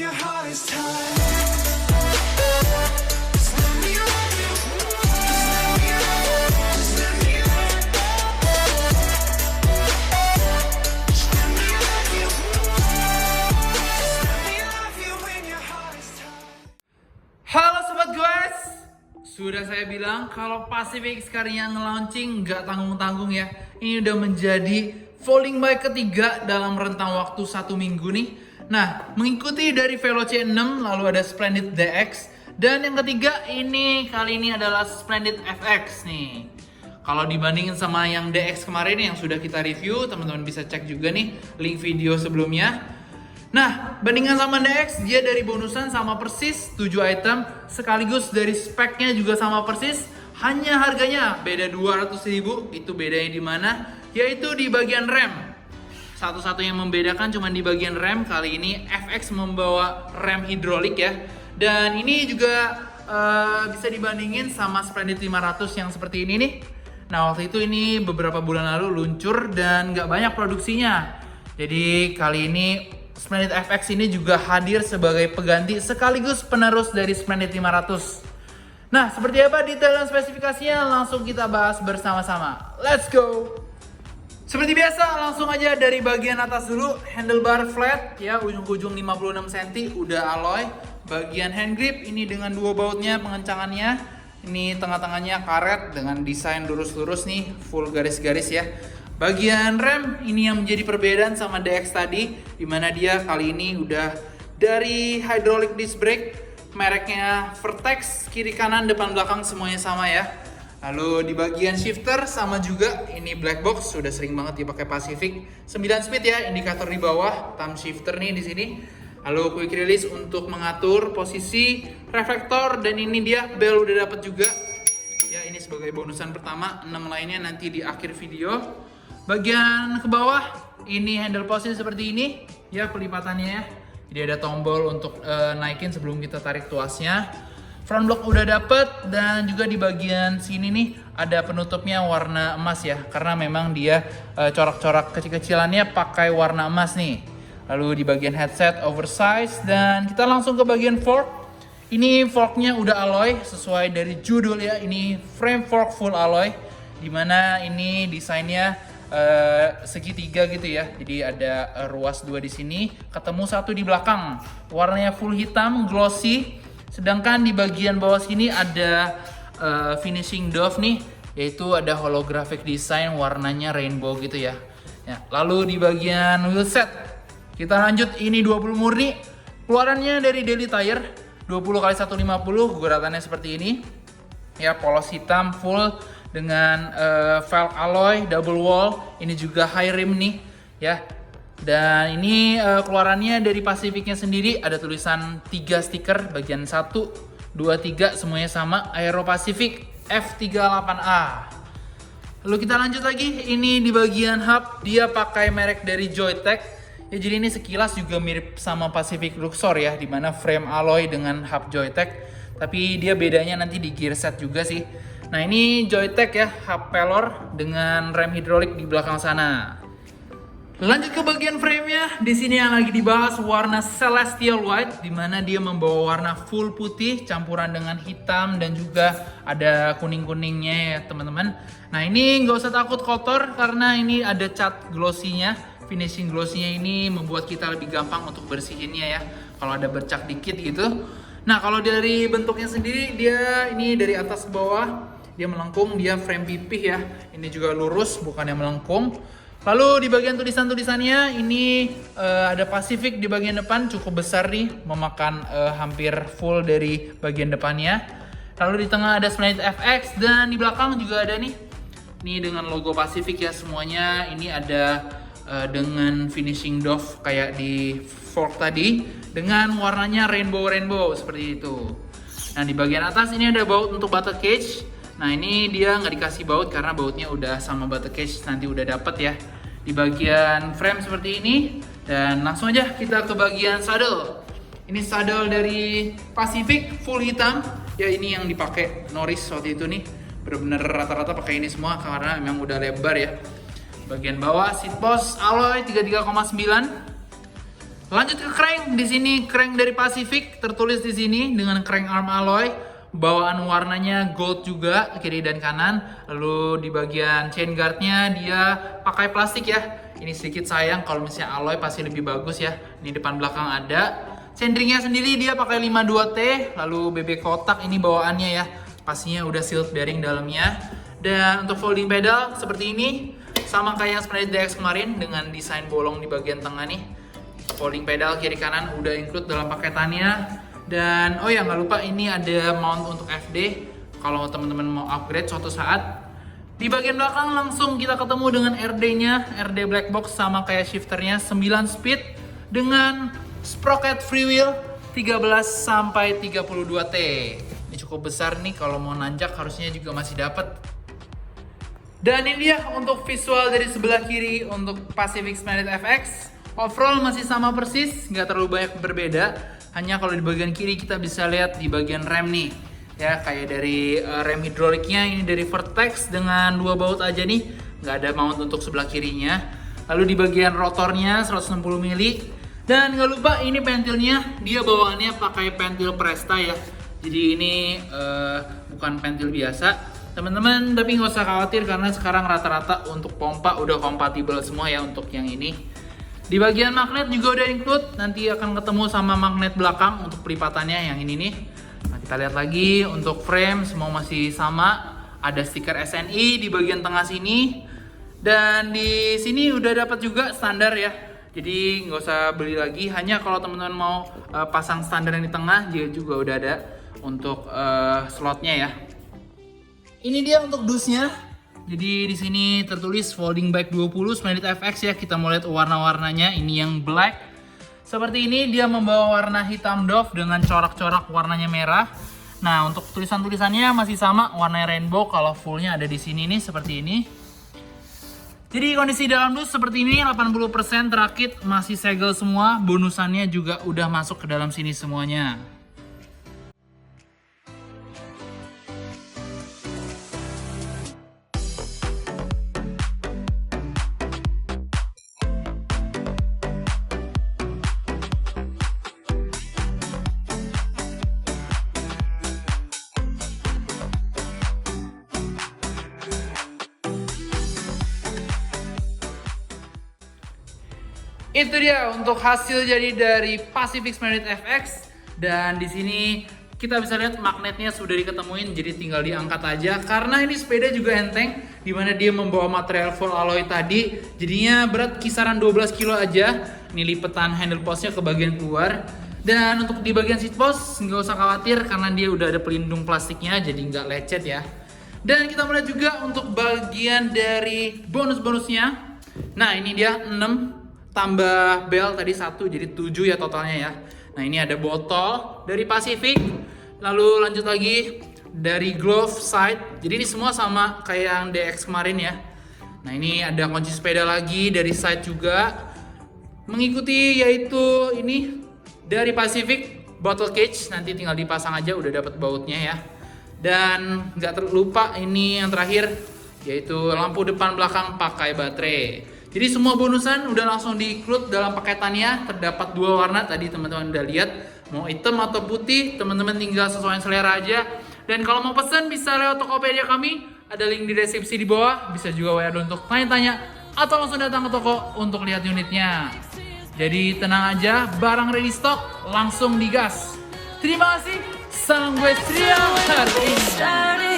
your hardest time. Just let me love you. Just let me love you. Just let me love you. Just let me love you. Just let me love you in your hardest time. Halo Sobat Goes, sudah saya bilang kalau Pacific sekarang yang nge-launching nggak tanggung-tanggung ya. Ini udah menjadi folding bike ketiga dalam rentang waktu 1 minggu nih. Nah, mengikuti dari Velo C6, lalu ada Splendid DX, dan yang ketiga ini kali ini adalah Splendid FX nih. Kalau dibandingin sama yang DX kemarin yang sudah kita review, teman-teman bisa cek juga nih link video sebelumnya. Nah, bandingan sama DX, dia dari bonusan sama persis 7 item, sekaligus dari speknya juga sama persis, hanya harganya beda 200.000. Itu bedanya di mana? Yaitu di bagian rem. Satu-satu yang membedakan cuma di bagian rem. Kali ini FX membawa rem hidrolik ya. Dan ini juga bisa dibandingin sama Splendid 500 yang seperti ini nih. Nah, waktu itu ini beberapa bulan lalu luncur dan nggak banyak produksinya. Jadi kali ini Splendid FX ini juga hadir sebagai pengganti sekaligus penerus dari Splendid 500. Nah, seperti apa detail dan spesifikasinya langsung kita bahas bersama-sama. Let's go! Seperti biasa, langsung aja dari bagian atas dulu. Handlebar flat ya, ujung-ujung 56 cm udah alloy. Bagian hand grip ini dengan dua bautnya, pengencangannya. Ini tengah-tengahnya karet dengan desain lurus-lurus nih, full garis-garis ya. Bagian rem ini yang menjadi perbedaan sama DX tadi, dimana dia kali ini udah dari hydraulic disc brake, mereknya Vertex, kiri kanan depan belakang semuanya sama ya. Lalu di bagian shifter sama juga, ini black box, sudah sering banget dipakai Pacific. 9 speed ya, indikator di bawah, thumb shifter nih di sini. Lalu quick release untuk mengatur posisi reflektor, dan ini dia bel udah dapat juga. Ya, ini sebagai bonusan pertama, 6 lainnya nanti di akhir video. Bagian ke bawah, ini handle posisi seperti ini ya pelipatannya ya. Jadi ada tombol untuk naikin sebelum kita tarik tuasnya. Front block udah dapet, dan juga di bagian sini nih ada penutupnya warna emas ya, karena memang dia corak-corak kecil-kecilannya pakai warna emas nih. Lalu di bagian headset oversize, dan kita langsung ke bagian fork. Ini forknya udah alloy sesuai dari judul ya, ini frame fork full alloy, dimana ini desainnya segitiga gitu ya. Jadi ada ruas 2 di sini, ketemu 1 di belakang. Warnanya full hitam, glossy. Sedangkan di bagian bawah sini ada finishing dove nih, yaitu ada holographic design warnanya rainbow gitu ya. Lalu di bagian wheelset kita lanjut, ini 20 murni. Keluarannya dari Daily Tire, 20x150, geratannya seperti ini. Ya, polos hitam full dengan velg alloy double wall. Ini juga high rim nih ya. Dan ini keluarannya dari Pacificnya sendiri, ada tulisan 3 stiker, bagian 1, 2, 3 semuanya sama, Aero Pacific F38A. Lalu kita lanjut lagi, ini di bagian hub dia pakai merek dari Joyetech. Ya, jadi ini sekilas juga mirip sama Pacific Luxor ya, dimana frame alloy dengan hub Joyetech. Tapi dia bedanya nanti di gear set juga sih. Nah, ini Joyetech ya, hub pelor dengan rem hidrolik di belakang sana. Lanjut ke bagian frame-nya. Di sini yang lagi dibahas warna Celestial White, di mana dia membawa warna full putih campuran dengan hitam dan juga ada kuning-kuningnya ya teman-teman. Nah, ini nggak usah takut kotor karena ini ada cat glossy-nya. Finishing glossy-nya ini membuat kita lebih gampang untuk bersihinnya ya, kalau ada bercak dikit gitu. Nah, kalau dari bentuknya sendiri, dia ini dari atas ke bawah dia melengkung, dia frame pipih ya. Ini juga lurus, bukannya melengkung. Lalu di bagian tulisan-tulisannya ini ada Pacific di bagian depan, cukup besar nih, memakan hampir full dari bagian depannya. Lalu di tengah ada Splendid FX, dan di belakang juga ada nih, ini dengan logo Pacific ya semuanya. Ini ada dengan finishing dove kayak di fork tadi, dengan warnanya rainbow seperti itu. Nah, di bagian atas ini ada baut untuk butter cage. Nah, ini dia nggak dikasih baut karena bautnya udah sama butter cage, nanti udah dapet ya. Di bagian frame seperti ini, dan langsung aja kita ke bagian saddle. Ini saddle dari Pacific full hitam ya, ini yang dipakai Norris waktu itu nih, bener-bener rata-rata pakai ini semua karena memang udah lebar ya. Bagian bawah seat post alloy 33,9. Lanjut ke crank. Di sini crank dari Pacific tertulis di sini dengan crank arm alloy. Bawaan warnanya gold juga kiri dan kanan. Lalu di bagian chain guardnya dia pakai plastik ya. Ini sedikit sayang, kalau misalnya alloy pasti lebih bagus ya. Ini depan belakang ada. Centeringnya sendiri dia pakai 52T. Lalu BB kotak ini bawaannya ya. Pastinya udah sealed bearing dalamnya. Dan untuk folding pedal seperti ini. Sama kayak yang Spinelli DX kemarin dengan desain bolong di bagian tengah nih. Folding pedal kiri kanan udah include dalam paketannya. Dan oh ya nggak lupa ini ada mount untuk FD kalau teman-teman mau upgrade suatu saat. Di bagian belakang langsung kita ketemu dengan RD-nya, RD black box sama kayak shifternya 9 speed dengan sprocket freewheel 13 sampai 32T. Ini cukup besar nih, kalau mau nanjak harusnya juga masih dapat. Dan ini dia untuk visual dari sebelah kiri untuk Pacific Spinelli FX. Overall masih sama persis, nggak terlalu banyak berbeda. Hanya kalau di bagian kiri kita bisa lihat di bagian rem nih. Ya kayak dari rem hidroliknya ini dari Vertex dengan 2 baut aja nih. Nggak ada mount untuk sebelah kirinya. Lalu di bagian rotornya 160 mili. Dan nggak lupa ini pentilnya, dia bawaannya pakai pentil Presta ya. Jadi ini bukan pentil biasa. Teman-teman, tapi nggak usah khawatir karena sekarang rata-rata untuk pompa udah kompatibel semua ya untuk yang ini. Di bagian magnet juga udah include, nanti akan ketemu sama magnet belakang untuk pelipatannya yang ini nih. Nah, kita lihat lagi untuk frame semua masih sama. Ada stiker SNI di bagian tengah sini. Dan di sini udah dapat juga standar ya. Jadi nggak usah beli lagi, hanya kalau teman-teman mau pasang standar yang di tengah juga udah ada untuk slotnya ya. Ini dia untuk dusnya. Jadi di sini tertulis folding bike 20 Spinelli FX ya. Kita mau lihat warna-warnanya. Ini yang black. Seperti ini dia membawa warna hitam doff dengan corak-corak warnanya merah. Nah, untuk tulisan-tulisannya masih sama warna rainbow. Kalau fullnya ada di sini nih seperti ini. Jadi kondisi dalam dus seperti ini, 80% terakit, masih segel semua. Bonusannya juga udah masuk ke dalam sini semuanya. Itu dia untuk hasil jadi dari Pacific Spinelli FX. Dan di sini kita bisa lihat magnetnya sudah diketemuin, jadi tinggal diangkat aja. Karena ini sepeda juga enteng, dimana dia membawa material full alloy tadi, jadinya berat kisaran 12 kilo aja. Ini lipetan handle postnya ke bagian keluar. Dan untuk di bagian seat post nggak usah khawatir karena dia udah ada pelindung plastiknya, jadi nggak lecet ya. Dan kita melihat juga untuk bagian dari bonus-bonusnya. Nah ini dia 6 tambah bel tadi 1 jadi 7 ya totalnya ya. Nah ini ada botol dari Pacific. Lalu lanjut lagi dari glove side. Jadi ini semua sama kayak yang DX kemarin ya. Nah ini ada kunci sepeda lagi dari side juga. Mengikuti yaitu ini dari Pacific bottle cage. Nanti tinggal dipasang aja udah dapat bautnya ya. Dan nggak terlupa ini yang terakhir yaitu lampu depan belakang pakai baterai. Jadi semua bonusan udah langsung di-include dalam paketannya. Terdapat 2 warna tadi teman-teman udah lihat. Mau hitam atau putih, teman-teman tinggal sesuai selera aja. Dan kalau mau pesan bisa lewat Tokopedia kami. Ada link di deskripsi di bawah. Bisa juga WA untuk tanya-tanya. Atau langsung datang ke toko untuk lihat unitnya. Jadi tenang aja, barang ready stock, langsung digas. Terima kasih. Salam gue Trial hari ini.